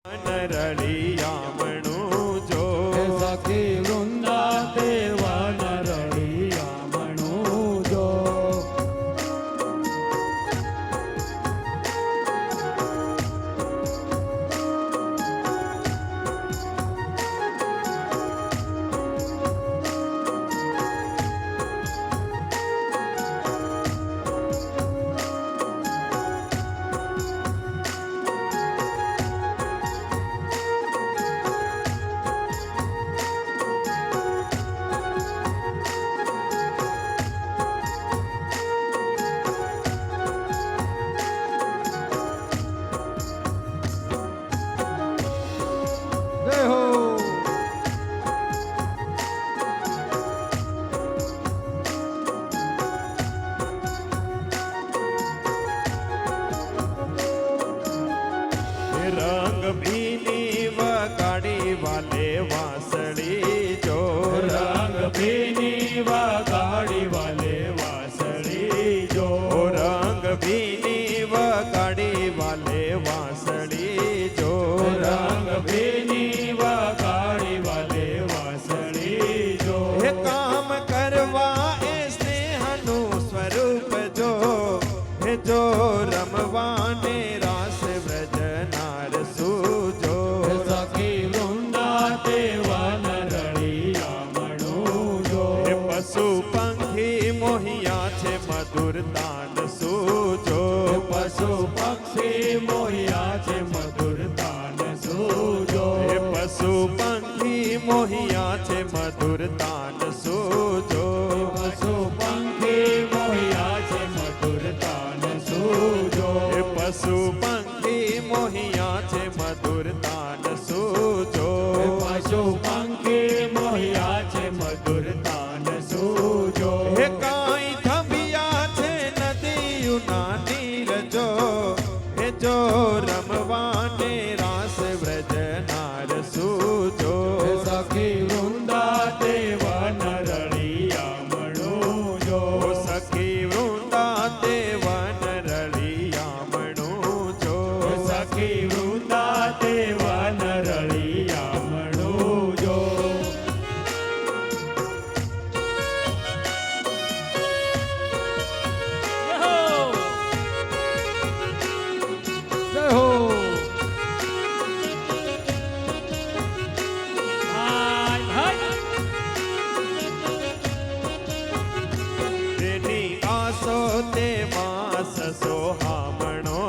રળિયામણું જો સખી વૃંદા તે વન રળિયામણું જો. રંગ ભીની વગાડી વાલે વાસળી જો રંગ ભીની વગાડી વાલે વાસળી જો. રંગ ભીની વગાડી વાલે વાસળી જો રંગ ભીની વગાડી વાલે વાસળી જો. હે કામ કરવા એ સ્નેહનું સ્વરૂપ જો હે જો રમવાને રાસ વ્રજનાર સુજો સખી વૃંદા તે વન રળિયામણું જો. હે પશુ પંખી મોહિયા છે મધુર તાન સુજો પશુ પક્ષી મોહિયા છે મધુર તાન સૂજો. હે પશુ પંખી મોહિયા છે મધુર તાન સુજો પશુ પંખી મોહિયા છે મધુર તાન સૂજો. હે પશુ પંખી મોહિયા છે મધુર તાન સુજો પશુ પંખી મોહિયા છે મધુર તાન સૂજો. હે કાંઈ થંભિયા છે નદીયુના નીર જો હે જો રમવાને રાસ વ્રજનાર સુજો સખી વૃંદા તે વન રળિયામણું જો. સખી વૃંદા તે વન રળિયામણું જો સખી વૃંદા તે વન રળિયામણું જો. જય હો. તેની આસો તે માસ સોહામણો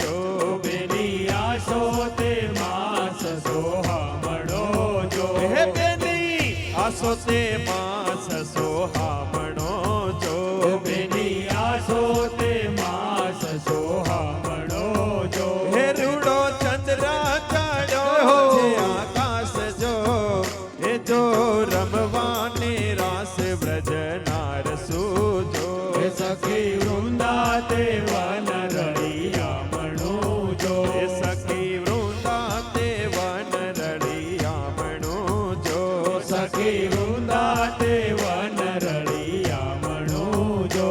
જો બેની આસો તે માસ સોહામણો જો. હે તેની આસો તે માસ સોહામણો જો બેની આસો તે માસ સોહામણો જો. હે રૂડો ચંદ્ર ચડ્યો છે આકાશ જો હે જો રમવાને રાસ વ્રજનાર સુજો સખી વૃંદા તે વન રળિયામણું જો. સખી વૃંદા તે વન રળિયામણું જો સખી વૃંદા તે વન રળિયામણું જો.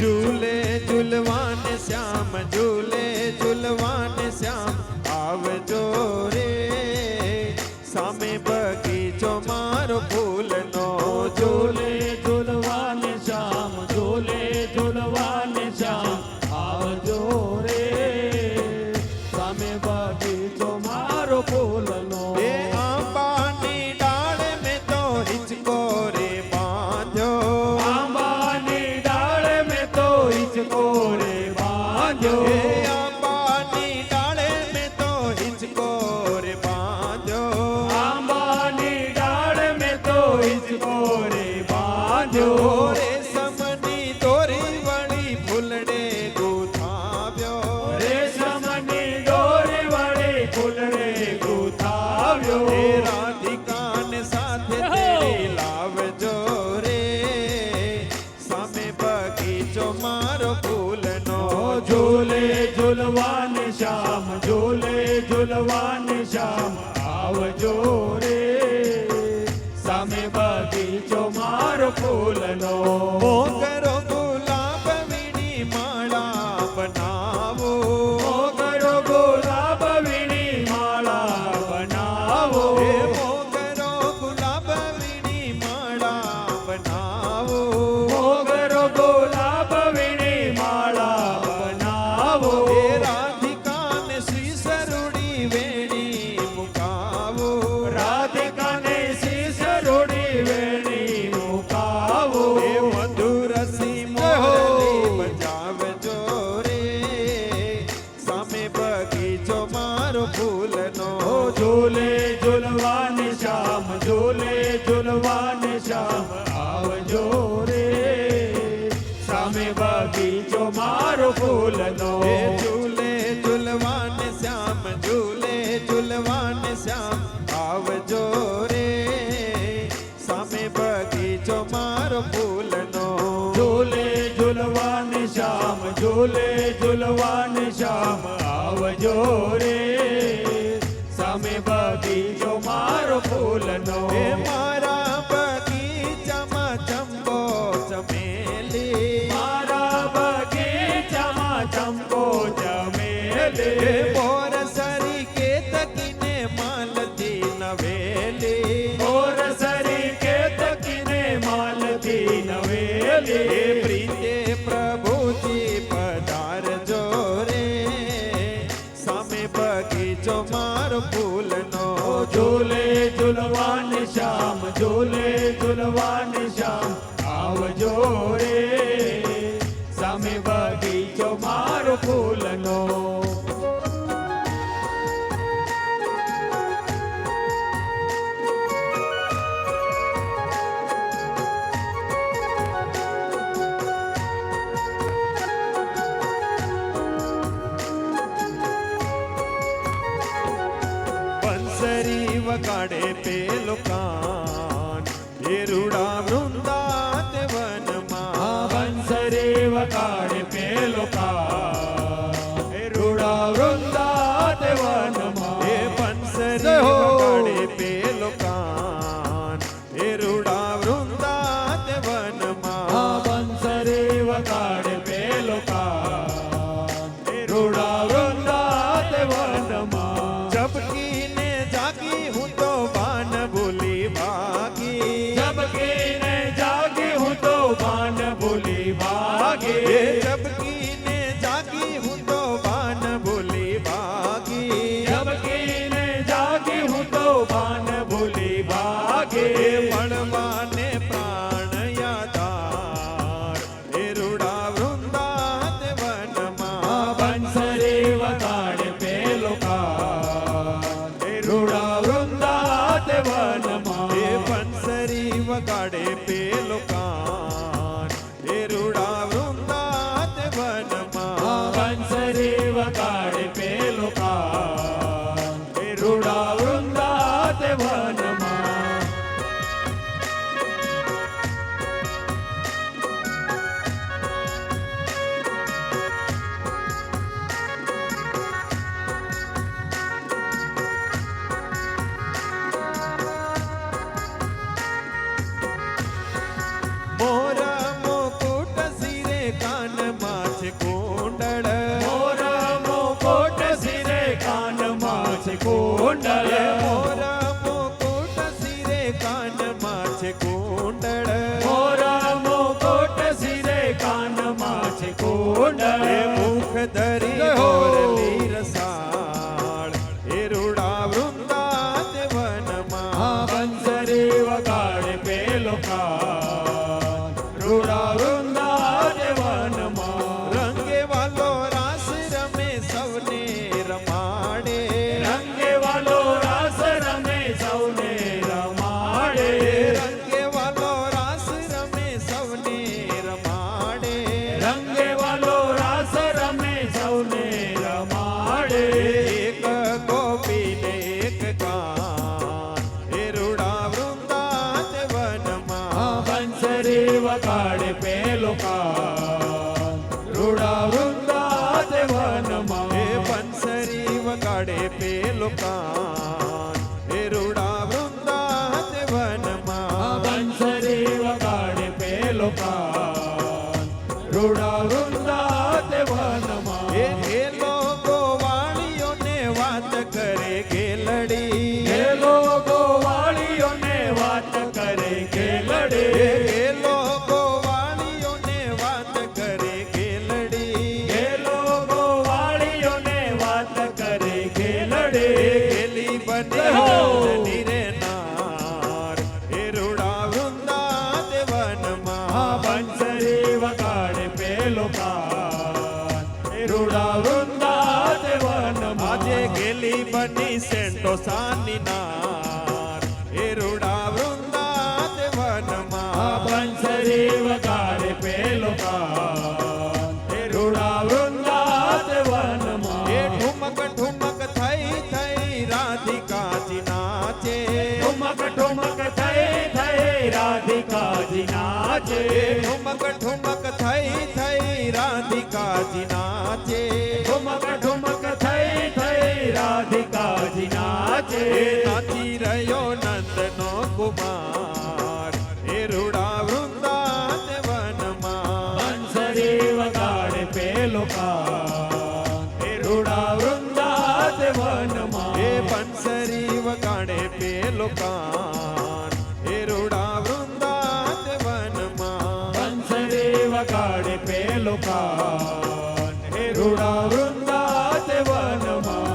ઝૂલે ઝૂલવાન શ્યામ ઝૂલે ઝૂલવાન શ્યામ આવજો રે સામે બગીચો મારો ફૂલનો ઝૂલે ઝૂલવાન શ્યામ ઝૂલે ઝૂલવાન શ્યામ આવજો રે સામે બગીચો મારો ફૂલનો. એ આંબાની ડાળ મેં તો હિંચકો રે બાંધ્યો આંબાની ડાળ મેં તો હિંચકો રે બાંધ્યો. એ આંબાની ડાળ બગીચો મારો ફૂલનો ઝૂલે ઝૂલવાને શ્યામ ઝૂલે ઝૂલવાને શ્યામ આવજો રે સામે બગીચો મારો ફૂલનો મોગરો ગુલાબ વીણી માળા બનાવો મોગરો ગુલાબ વીણી માળા બનાવો એ મોગરો ગુલાબ વીણી માળા બનાવો મોગરો ગુલાબ વીણી માળા બનાવો એ રાધિકાને શ્રી સરુડી વેણી મુકાવો રાધિકાને શીસરોડી વેણી મુકાવો એ મધુર સી મોરલી બજાવજો રે સામે બગીચો મારો ફૂલનો ઝૂલે ઝૂલવાને શ્યામ ઝૂલે ઝૂલવાને શ્યામ આવજો રે સામે બગીચો મારો ફૂલનો એ ઝૂલે ઝૂલવાને શ્યામ ઝૂલે ઝૂલવાને શ્યામ આવજો રે સામે બગીચો મારો ફૂલનો ઝૂલે ઝૂલવાને શ્યામ ઝૂલે ઝૂલવાને શ્યામ આવજો રે સામે બગીચો મારો ફૂલનો એ મારા બગીચામાં ચંપો ચમેલી મારા બગીચામાં ચંપો એ ચમેલી મોર સરી કે તકીને માલતી નવેલી ઓર સરી કે તકીને માલતી એ નવેલી પ્રીતે પ્રભુજી પધારજો રે સામે બગીચો મારો ફૂલનો ઝૂલે ઝૂલવાને શ્યામ ઝૂલે ઝૂલવાને શ્યામ આવજો રે સામે બગીચો મારો ફૂલનો બંસરી વગાડે પેલો કાન એ રૂડા વૃંદાત વનમાં બંસરી વગાડે પેલો કા એ રૂડા વૃંદાત વનમાં એ બંસરી વગાડે પેલો કાન એ રૂડા વૃંદાત વનમાં બંસરી વગાડે પેલો કા એ રૂડા વૃંદાત વનમાં ઝબકીને જાગી હું તો બાન ભૂલી ભાગી ઝબકીને જાગી હું તો બાન ભૂલી એ ભાગે ઝબકીને જાગી હું તો બાન ભૂલી ભાગી ઝબકીને જાગી હું તો બાન ભૂલી ભાગે એ મળવાને પ્રાણ યાદાર એ રૂડા વૃંદાત વનમાં બંસરી વગાડે પેલો કા એ રૂડા વૃંદાત એ વનમાં બંસરી વગાડે પેલો કાન એ રૂડા વૃંદાત વનમાં બંસરી વગાડે પેલો કા એ રૂડા વૃંદાત વનમાં મોરા મુકુટ સિરે કાનમાં છે કુંડળ મોરા મુકુટ સિરે કાનમાં છે કુંડળ મોરા મુકુટ સિરે કાનમાં છે કુંડળ મોરા મુકુટ સિરે કાનમાં છે કુંડળ એ મુખ ધરી મોરલી રસાળ એ રૂડા વૃંદાત વનમાં બંસરી વગાડે પેલો કા રૂડા વૃંદાત વનમાં રંગે વાલો રાસ રમે સૌને રમાડે રંગે વાલો રાસ રમે રૂડા વૃંદાતે વનમાં એ બંસરી વગાડે પેલો કાન એ રૂડા વૃંદાતે વનમાં બંસરી વગાડે પેલો કાન રૂડા વૃંદાતે વનમાં એ લોકો વાણીઓને વાત કરે ગેલડી એ લોકો વાળીઓને વાત કરે ગેલડે એ લોકો વાણીઓને વાત કરે ગેલડી એ લોકો વાળીઓને વાત કરે ગેલડે ગેલી બને નંદની રે નાર એ રૂડા વૃંદાતે વનમાં બંસરી વગાડે પેલો કાન એ રૂડા વૃંદાતે વનમાં આજે ગેલી બની સેન્ટો સાની નાર એ રૂડા વૃંદાતે વનમાં બંસરી વગાડે પેલો કાન એ રૂડા વૃંદાતે વનમાં એ ઠુમક ઠુમક થઈ થઈ રાધિકાજી નાચે ઠુમક ઠુમક થઈ થઈ રાધિકાજી નાચે ઠુમક ઠુમક થઈ થઈ રાધિકાજી નાચે ઠુમક ઠુમક થઈ થઈ રાધિકાજી નાચે નાચી રહ્યો નંદનો કુમાર એ રૂડા વૃંદાતે વનમાં બંસરી વગાડે પેલો કાન એ રૂડા વૃંદાતે વનમાં એ બંસરી વગાડે પેલો કાન એ રૂડા વૃંદાતે વનમાં બંસરી વગાડે પેલો કાન એ રૂડા વૃંદાતે વનમાં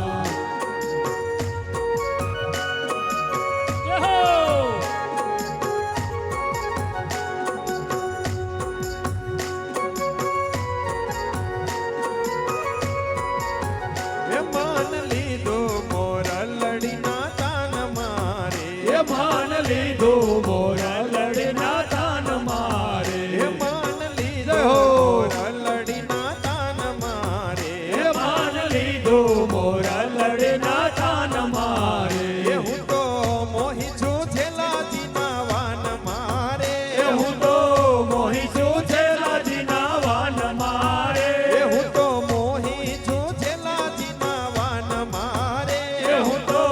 એ માન લીધો મોર લડીના તાન મારે એ માન લીધું મોરા લડના તાન મારે એ માન લીધો મોર લડીના તાન મારે એ માન લીધું મોરા લડના તાન મારે એ હું તો મોહી છું છેલાજીના વાન મારે એ હું તો મોહી છું છેલાજીના વાન મારે એ હું તો મોહી છું છેલાજીના વાન મારે એ હું તો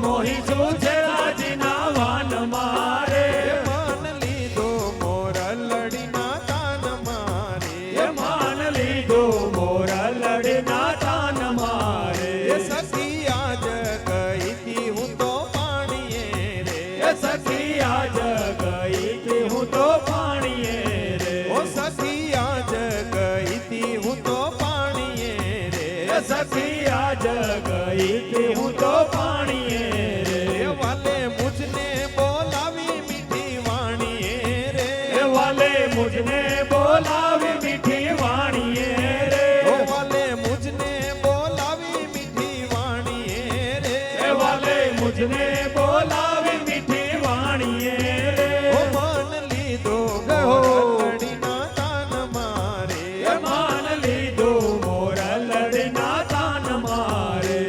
મોહી છું છેલાજીના વાન મારે એ માન લીધો મોર લડીના તાન મારે એ માન લીધું મોરા લડના તાન મારે એ સખી આજ ગઈ તી હું તો પાણીએ રે એ સખી આજ ગઈ તી હું તો પાણીએ રે ઓ સખી આજ ગઈ તી હું તો પાણીએ રે એ સખી આજ ગઈ તી હું તો પાણીએ રે એ વાલે મુજને બોલાવી મીઠી વાણીએ રે એ વાલે મુજને બોલાવી મીઠી વાણીએ રે ઓ વાલે મુજને બોલાવી મીઠી વાણીએ રે એ વાલે મુજને બોલાવી મીઠી વાણીએ રે ઓ માન લીધો લડીના તાન મારે એ માન લીધું મોરા લડના તાન મારે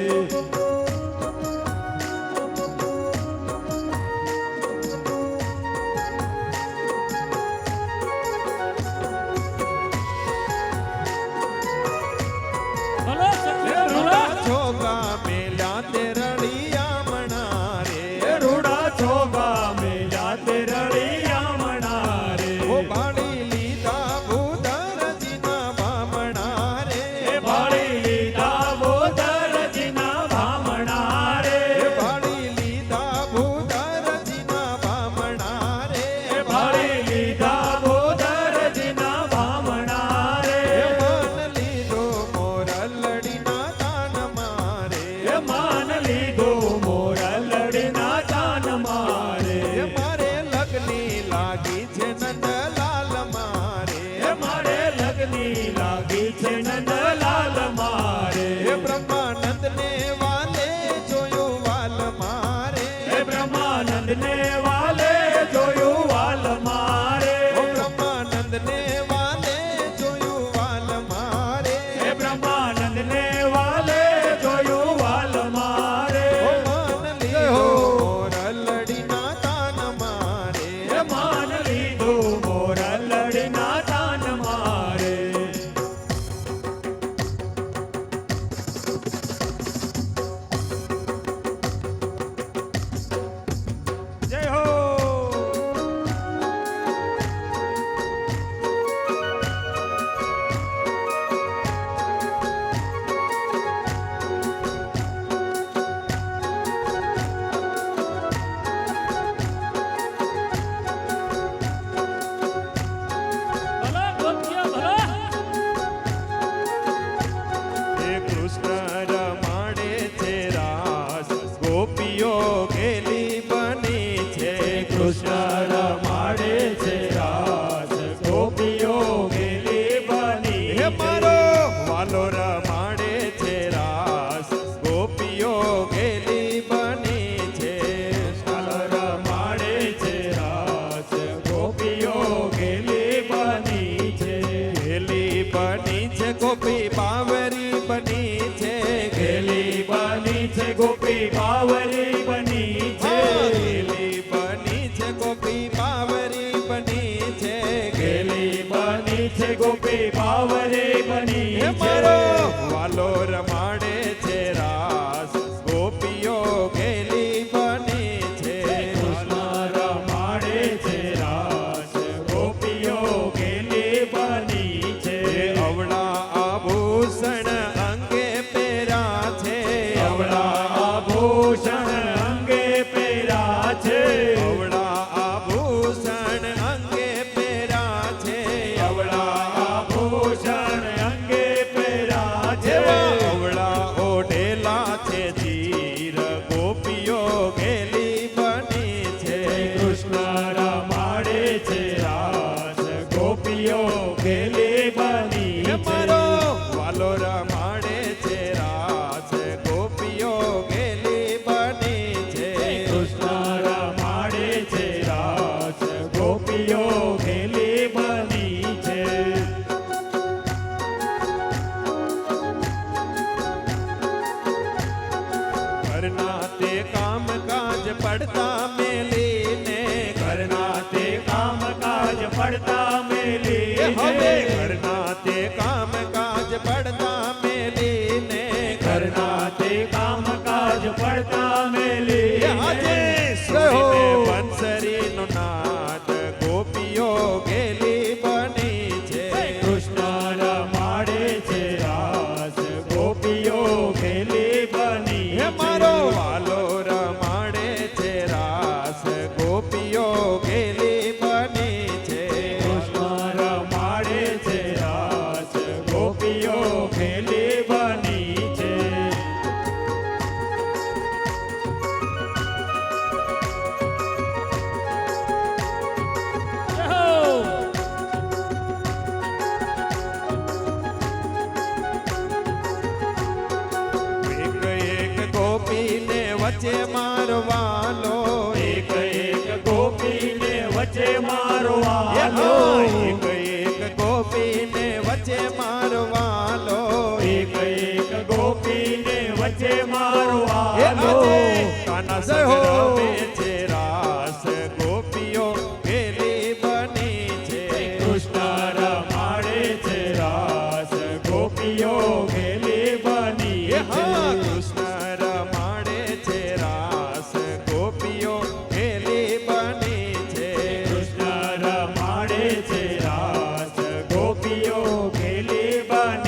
છોગા મેલ્યા તે રળિયા મણા રે એ રૂડા છોગા મેલ્યા તે રળિયા મણા રે ઓ બાળી લીધા ભૂધરજીના બામણા રે એ બાળી લીધા બોધરજીના ભામણા રે એ બાળી લીધા ભૂધરજીના બામણા રે એ બાળી લીધા બોધરજીના ભામણા રે એ માન લીધો મોર લડીના તાન મારે એ માન લીધું મોરા લડના તાન મારે એ મારે લગની લાગી છે નંદલાલ મારે એ મારે લગની લાગી છે નંદલાલ મારે એ બ્રહ્માનંદ ને વાલે જોયું વાલ મારે એ બ્રહ્માનંદ ને વાલે જોયું વાલ મારે ઓ બ્રહ્માનંદ ને વાલે જોયું વાલ મારે એ બ્રહ્માનંદ ને વાલે જોયું વાલ મારે ઓ માન લીધો મોર લડીના તાન મારે એ માન લીધું મોરા લડના તાન મારે છે ગોપી બાવરી બની છે ગેલી બની છે ગોપી બાવરી બની છે ગેલી બની છે ગોપી બાવરી બની છે ગેલી બની છે ગોપી બાવરી બની હે છે મારો વાલો રમાડે છે રાસ ગોપીઓ ગેલી બની છે કૃષ્ણ રમાડે છે રાસ ગોપીઓ ગેલી બની છે અવળા આભૂષણ અંગે પહેરા છે અવળા આભૂષણ અંગે પહેરા છે અવળા આભૂષણ અંગે પહેરા છે અવળા આભૂષણ અંગે પહેરા છે અવળા ઓઢેલા છે ચીર ગોપીઓ ગેલી બની છે કૃષ્ણ રમાડે છે રાસ ગોપીઓ ગેલી બની હે છે મારો વાલો રમાડે છે રાસ ગોપીઓ ગેલી બની છે કૃષ્ણ રમાડે છે રાસ ગોપીઓ ગેલી બની છે ઘરના તે કામ કાજ પડતા મેલીને ઘરના તે કામ કાજ પડતા મેલી હવે ઘરના તે કામ કાજ પડતા મેલીને ઘરના તે કામ કાજ પડતા મેલી આજે સુનીને બંસરીનો નાદ ગોપીઓ ગેલી બની છે કૃષ્ણ રમાડે છે રાસ ગોપીઓ ગેલી બની હે છે મારો વાલો રમાડે છે રાસ ગોપીઓ ગેલી બની છે કૃષ્ણ રમાડે છે રાસ ગોપીઓ ગેલી બની છે એક એક ગોપીને વચ્ચે મારવાલો એક એક ગોપીને વચ્ચે મારો આલો એક એક ગોપીને વચ્ચે મારવાલો એક એક ગોપીને વચ્ચે મારો એ આલો આજે કાના સંગ્રામે છે રાસ ગોપીઓ ગેલી બની છે કૃષ્ણ રમાડે છે રાસ ગોપીઓ ગેલી બની એ હા છે કૃષ્ણ રમાડે છે રાસ ગોપીઓ ગેલી બની છે કૃષ્ણ રમાડે છે રાસ ગોપીઓ ગેલી બની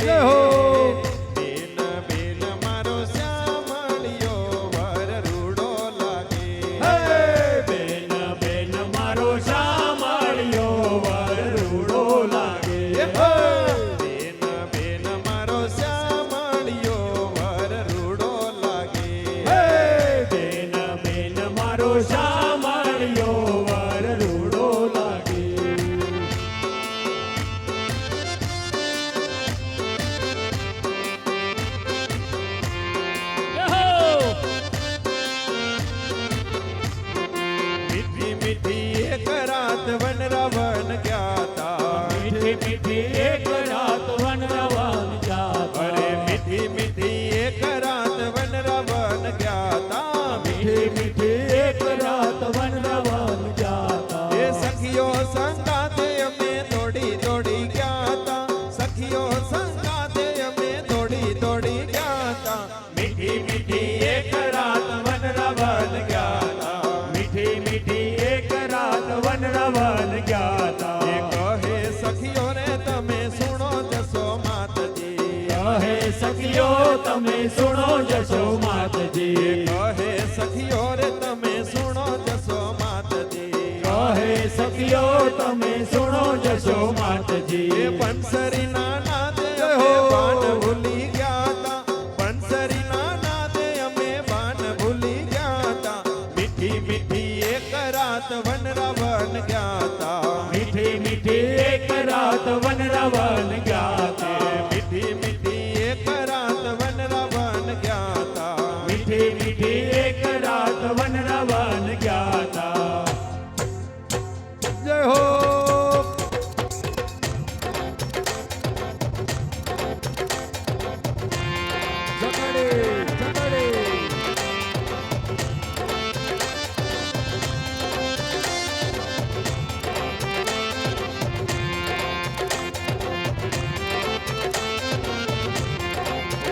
લાગે. જય હો. બેન બેન મારો શ્યામળિયો વર રૂડો લાગે. હે બેન બેન મારો શામળિયો વર રૂડો લાગે. બેન બેન મારો શ્યામળિયો વર રૂડો લાગે. હે બેન બેન મારો શામળિયો વર રૂડો લાગે. મીઠી મીઠી એક રાત વનરાવન ગયા તા. મીઠી મીઠી એક રાત વનરાવન જાતા. અરે મીઠી મીઠી એક રાત વનરાવન ગયા તા. મીઠી મીઠી એક રાત વનરાવન જાતા. એ સખીઓ સંગાતે અમે દોડી દોડી ગયા તા. સખીઓ સંગાતે અમે દોડી દોડી ગયા તા. મીઠી મીઠી એક રાત વનરાવન ગયા તા. મીઠી મીઠી એક રાત વનરાવન ગયા તા. એ કહે સખીઓ રે તમે સુણો જશો માતજી. કહે સખીઓ તમે સુણો જશો માતજી. કહે સખીઓ રે તમે સુણો જશો માતજી. કહે સખીઓ તમે સુણો જશો માતજી. એ પંસરી ના નાદે અમે બાન ભૂલી ગયા તા. પંસરી ના નાદે અમે બાન ભૂલી ગયા તા. મીઠી મીઠી એક રાત વનરાવન ગયા તા. મીઠી મીઠી એક રાત વનરાવન ગયા તા. મીઠી મીઠી એક રાત વનરાવન ગયા તા. મીઠી મીઠી એક રાત વનરાવન ગયા તા. જય હો. જગડે જગડે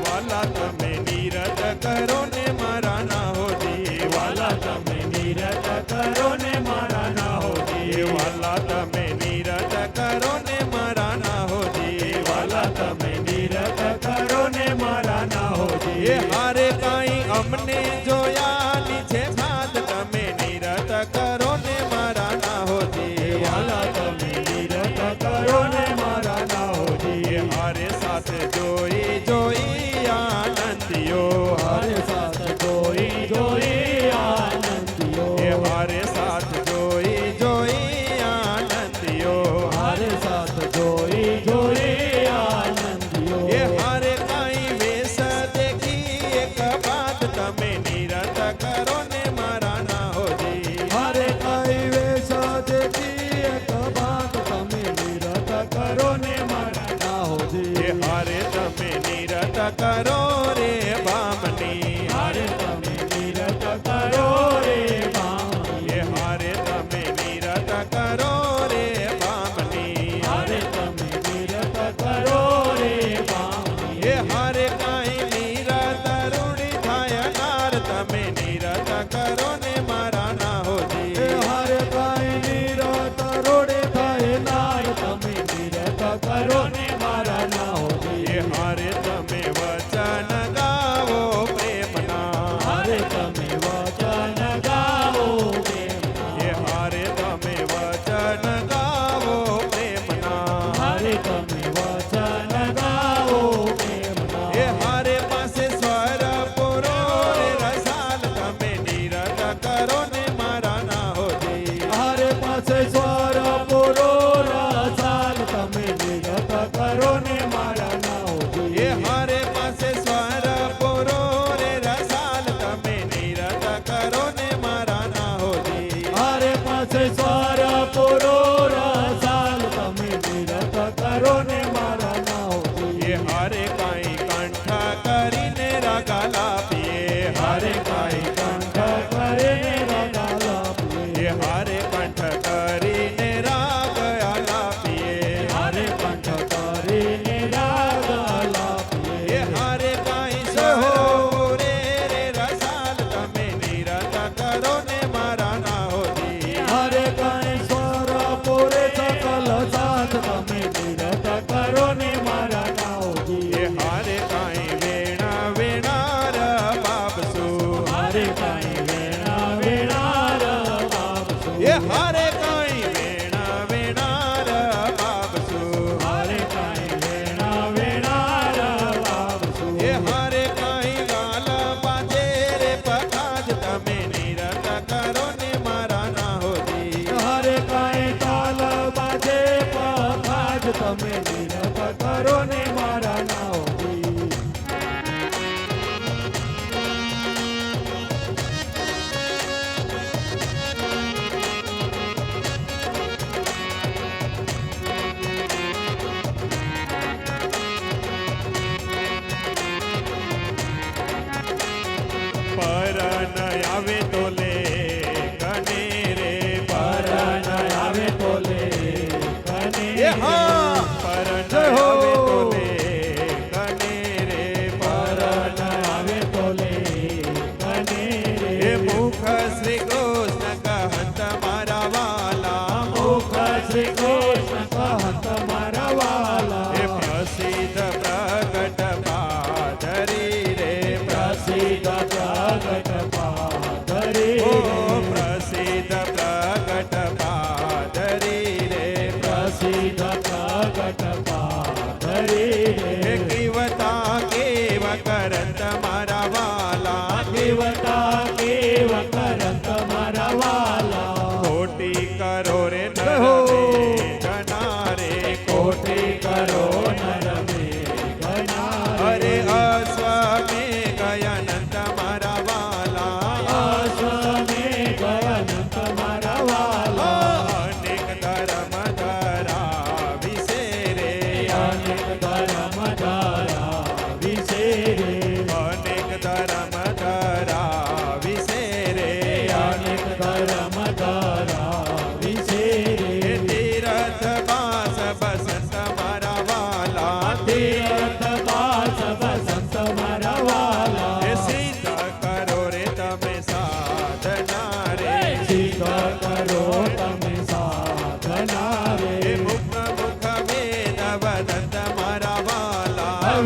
વાલા તમે નીરજ કરો ને મારા ના હોજી. વાલા તમે નીરજ કરો ને મારા ના હોજી. વાલા તમે નીરજ કરો ને મારા ના હોજી. વાલા તમે નીરજ કરો ને મારા ના એ હોજી. હારે કાંઈ અમને જોયા નીચે ભાત તમે નીરજ કરો ને મારા ના હોજી. વાલા તમે નીરજ કરો ને મારા ના એ હોજી. હારે સાથે જોઈ જોઈ આનંદીઓ. હારે સાથ જોઈ જોઈ આનંદીઓ. એ હારે સાથ જોઈ જોઈ આનંદીઓ. હારે સાથ જોઈ જોઈ આનંદીઓ. એ હારે કાંઈ વેશ દેખી એક બાત તમે નીરજ કરો ને મારા ના હોજી. હારે કઈ વેશ દેખી એક બાત તમે નીરજ કરો ને મારા ના એ હોજી. હારે તમે નીરજ કરો રે બામની. હારે તમે નીરજ કરો રે મામની. એ હારે તમે નીરજ કરો રે બામની. હારે તમે નીરજ કરો રે મામની. એ હારે કાંઈ નીરજ રૂડી થાય નાર તમે નીરજ કરો ને મારા ના એ હોજી. હારે કઈ નીરજ રોડે થાય નાર તમે નીરજ કરો ને મારા ના એ હોજી. હારે તમે વચન ગાવો પ્રેમના. હારે તમે વચન ગાઓ પ્રેમના. એ હારે તમે વચન ગાવો પ્રેમના. હારે તમે વચન ગાઓ પ્રેમના. એ હારે પાસે સ્વર પુરો રે રસાલ તમે નીરજ કરો ને મારા ના હોજી. હારે પાસે સ્વર પૂરો રસાલ તમે નિરત કરો ને મારા ના હોજી. એ હારે પાસે સ્વર પુરો રે રસાલ તમે નીરજ કરો ને મારા ના હોજી. હારે પાસે સ્વર પૂરો રસાલ તમે નિરત કરો ને મારા ના હોજી. એ હારે કાંઈ કંઠ કરીને રાગા લાપીએ. હારે કાંઈ કંઠ કરીને રાગા લાપીએ. એ હારે કંઠ કરીને રાગ આલાપીએ. હારે કંઠ કરીને રાગ લાપીએ. એ હારે કાંઈ સહો રે રે રસાલ તમે નીરજ કરો ને મારા ના હોજી. હારે કાંઈ સ્વર પૂરે સકલ સાથ તમે નિરત કરો ને મારા ના હોજી.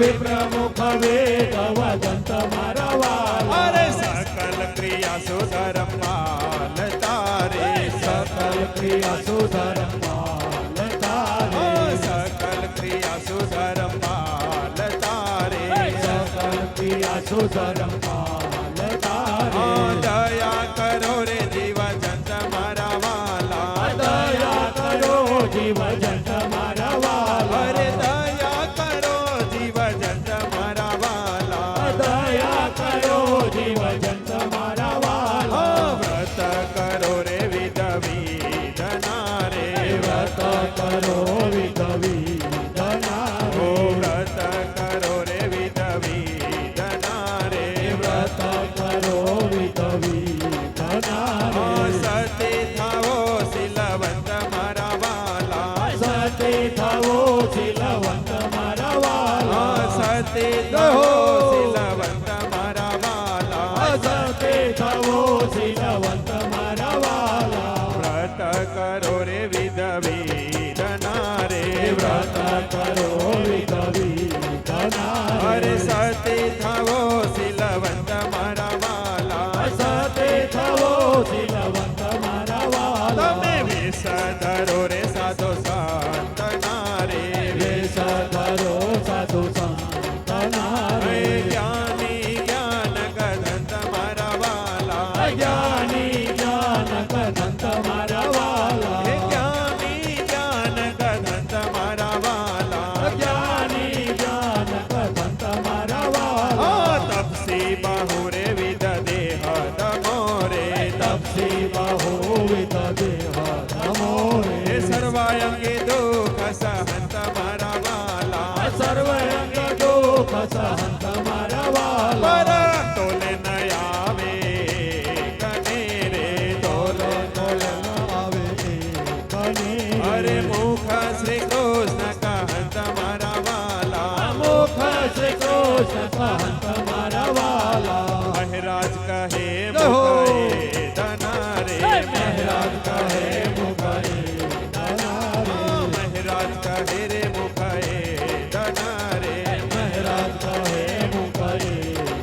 વિપ્રમુખ વેદ વદંત મારા વાલા અરે સકલ ક્રિયા સુધર્મ પાલ તારે સકલ ક્રિયા સુધર્મ પાલ તારે સકલ ક્રિયા સુધર્મ પાલ તારે સકલ ક્રિયા સુધર્મ પાલ તારે દયા કરો રે જીવ જંત મારા વાલા દયા કરો જીવ જંત મારા વાલા અરે દયા કરો જીવ જંત મારા વાલા દયા કરો જીવ જંત મારા વાલા વ્રત કરો રે વિધ વિધના રે વ્રત કરો વિધ વિધના ઓ વ્રત કરો રે વિધ વિધના રે વ્રત કરો વિધ વિધના સતી થાવો શીલવંત મારા વાલા સતી થવો શીલવંત મારા વાલા સતી થાવો શીલવંત મારા વાલા સતી થવો શીલવંત મારા વાલા વ્રત કરો રે વિધ વિધના રે વ્રત કરો વિધ વિધના અરે સતી થાવો શીલવંત મારા વાલા સતી થવો શીલવંત મારા વાલા તમે વિષ ધરો રે સાધો સંતના રે વેશ ધરો સાધુ સંતના રે જ્ઞાની જ્ઞાન ગદંત મારા વાલા અજ્ઞાની જ્ઞાન કદંત મારા વાલા જ્ઞાની જ્ઞાન ગદંત મારા વાલા અજ્ઞાની જ્ઞાન કદંત મારા વાલા તપસી બાહુ રે વિધ દેહ દમો રે તપસી બહુવિધ દેહ નમો હે રે સર્વાંગી દુઃખ સહંત મારા વાલા સર્વંગ દુઃખ સહંત મારા વાલા પર તોલે ન આવે કને રે તોલે તોલે ન આવે કને અરે મુખ શ્રી કૃષ્ણ કહંત મારા વાલા મુખ શ્રી કૃષ્ણ સહંત મારા વાલા મહારાજ કહે મુખે ધના રે મહારાજ કહે મુખે ધના રે મહારાજ કહે રે મુખે ધના રે મહારાજ કહે મુખે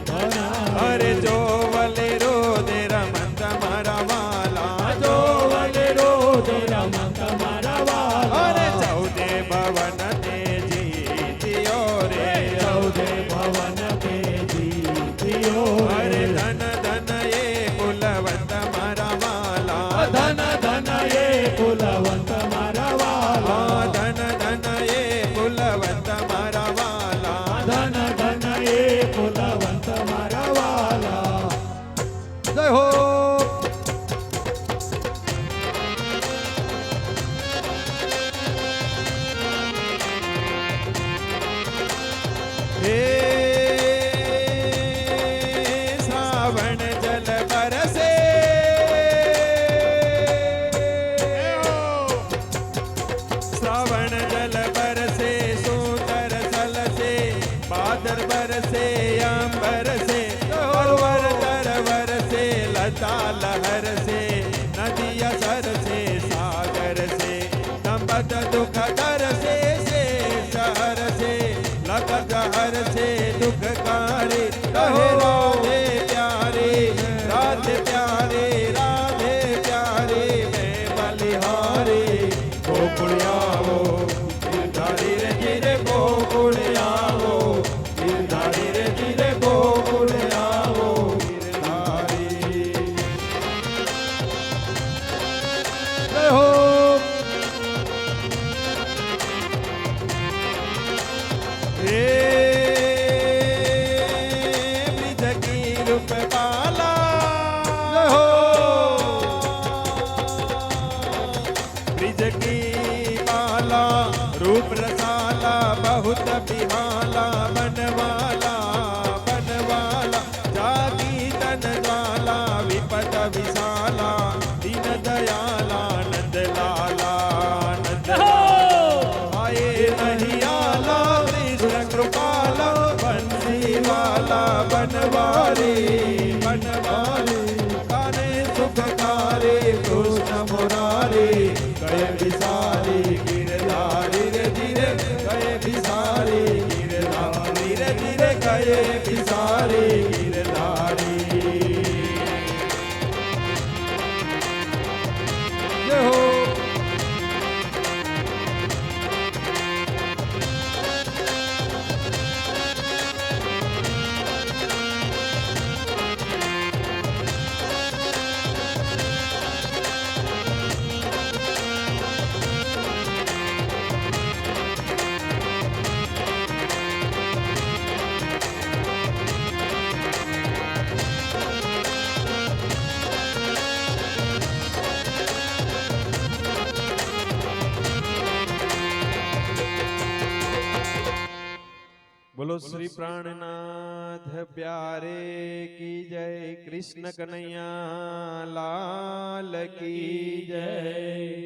ધના અરે જો વલે રોદે રમંત મારા વાલા જો વલે રોજ રમત મારા વાલા અરે ચૌદે ભવન તે જીત્યો રે ચૌદે ભવન કે જીત્યો અરે ધન ધન એ કુલવંત મારા વાલા ધન ધન એ કુલવંત મારા વાલા ધન ધન એ કુલવંત મારા વાલા ધન ધન એ કુલવંત મારા વાલા જય હો હે શ્રાવણ જલ બરસે શ્રાવણ જલ બરસે સુંદર સલસે બાદર બરસે અંબર સે પરવર તરવર સે લતા લહર સે નદિયા સર સે સાગર સે નંબત દુઃખ દર સે શહર સે લગત હર સે દુઃખ કારે કહે રાધે પ્યારે રાધે પ્યારે રાધે પ્યારે મેં બલિહારે ગોકુળિયાવો ગિરધારી રે ધીરે ગોકુળિયાવો ગિરધારી રે ધીરે ગોકુળિયાવો ગિરધારી જય હો હે બ્રિજ કી રૂપ બાલા જય હો બ્રિજ કી બાલા रूप रसाला बहुत बिहाला बनवाला बनवाला जागी तन ज्वाला विपद विशाला दीन दयाला नंद लाला नंद आए नहीं आला कृष्ण कृपाला बंसी वाला बनवारी बनवारी काने सुखकारी कृष्ण मुरारी गए विसारी गिरधारी रे धीरे गए विसारी गिरधारी બોલો શ્રી પ્રાણનાથ પ્યારે કી જય, કૃષ્ણ કનૈયા લાલ કી જય.